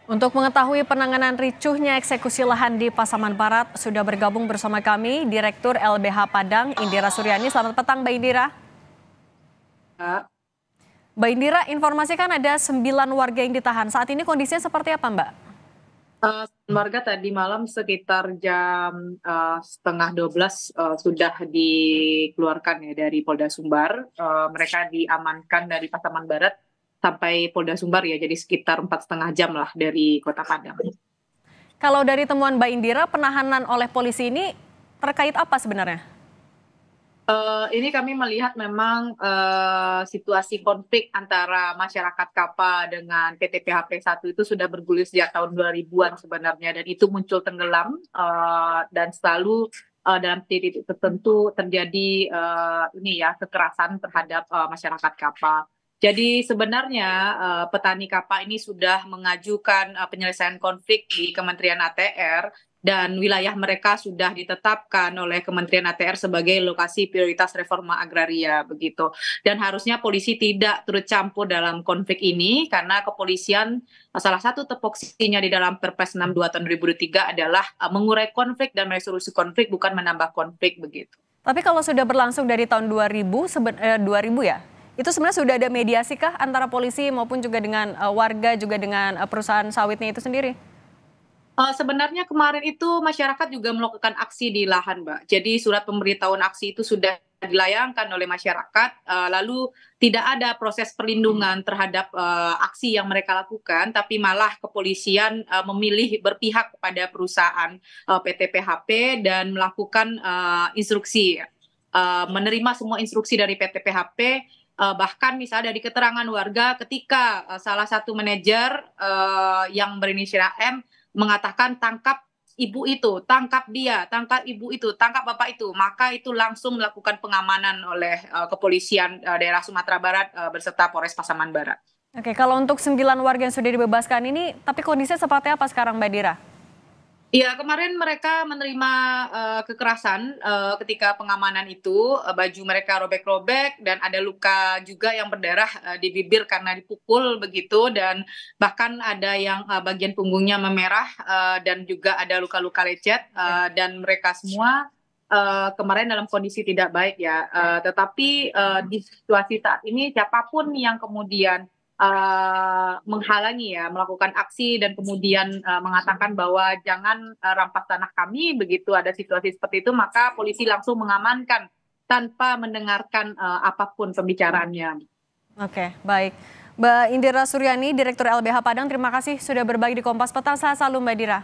Untuk mengetahui penanganan ricuhnya eksekusi lahan di Pasaman Barat, sudah bergabung bersama kami Direktur LBH Padang, Indira Suryani. Selamat petang, Mbak Indira. Kak. Mbak Indira, informasikan ada 9 warga yang ditahan. Saat ini kondisinya seperti apa, Mbak? Warga tadi malam sekitar jam setengah 12 sudah dikeluarkan ya dari Polda Sumbar. Mereka diamankan dari Pasaman Barat sampai Polda Sumbar ya, jadi sekitar 4,5 jam lah dari Kota Padang. Kalau dari temuan Mbak Indira, penahanan oleh polisi ini terkait apa sebenarnya? Ini kami melihat memang situasi konflik antara masyarakat Kapa dengan PT PHP 1 itu sudah bergulir sejak tahun 2000-an sebenarnya, dan itu muncul tenggelam dan selalu dalam titik tertentu terjadi ini ya kekerasan terhadap masyarakat Kapa. Jadi sebenarnya petani Kapa ini sudah mengajukan penyelesaian konflik di Kementerian ATR, dan wilayah mereka sudah ditetapkan oleh Kementerian ATR sebagai lokasi prioritas reforma agraria begitu. Dan harusnya polisi tidak turut campur dalam konflik ini, karena kepolisian salah satu tupoksinya di dalam Perpres 62 tahun 2023 adalah mengurai konflik dan resolusi konflik, bukan menambah konflik begitu. Tapi kalau sudah berlangsung dari tahun 2000 ya, itu sebenarnya sudah ada mediasi kah antara polisi maupun juga dengan warga, juga dengan perusahaan sawitnya itu sendiri? Sebenarnya kemarin itu masyarakat juga melakukan aksi di lahan, Mbak. Jadi surat pemberitahuan aksi itu sudah dilayangkan oleh masyarakat, lalu tidak ada proses perlindungan terhadap aksi yang mereka lakukan, tapi malah kepolisian memilih berpihak kepada perusahaan PT PHP dan melakukan instruksi, menerima semua instruksi dari PT PHP. Bahkan misalnya dari keterangan warga ketika salah satu manajer yang berinisial M mengatakan tangkap ibu itu, tangkap dia, tangkap ibu itu, tangkap bapak itu, maka itu langsung melakukan pengamanan oleh kepolisian daerah Sumatera Barat beserta Polres Pasaman Barat. Oke, kalau untuk 9 warga yang sudah dibebaskan ini, tapi kondisinya seperti apa sekarang, Mbak Dira? Iya, kemarin mereka menerima kekerasan ketika pengamanan itu, baju mereka robek-robek dan ada luka juga yang berdarah di bibir karena dipukul begitu, dan bahkan ada yang bagian punggungnya memerah, dan juga ada luka-luka lecet, dan mereka semua kemarin dalam kondisi tidak baik ya. Tetapi di situasi saat ini siapapun yang kemudian menghalangi ya melakukan aksi dan kemudian mengatakan bahwa jangan rampas tanah kami, begitu ada situasi seperti itu maka polisi langsung mengamankan tanpa mendengarkan apapun pembicaraannya. Oke, baik. Mbak Indira Suryani, Direktur LBH Padang, terima kasih sudah berbagi di Kompas Petang. Sehat selalu, Mbak Dira.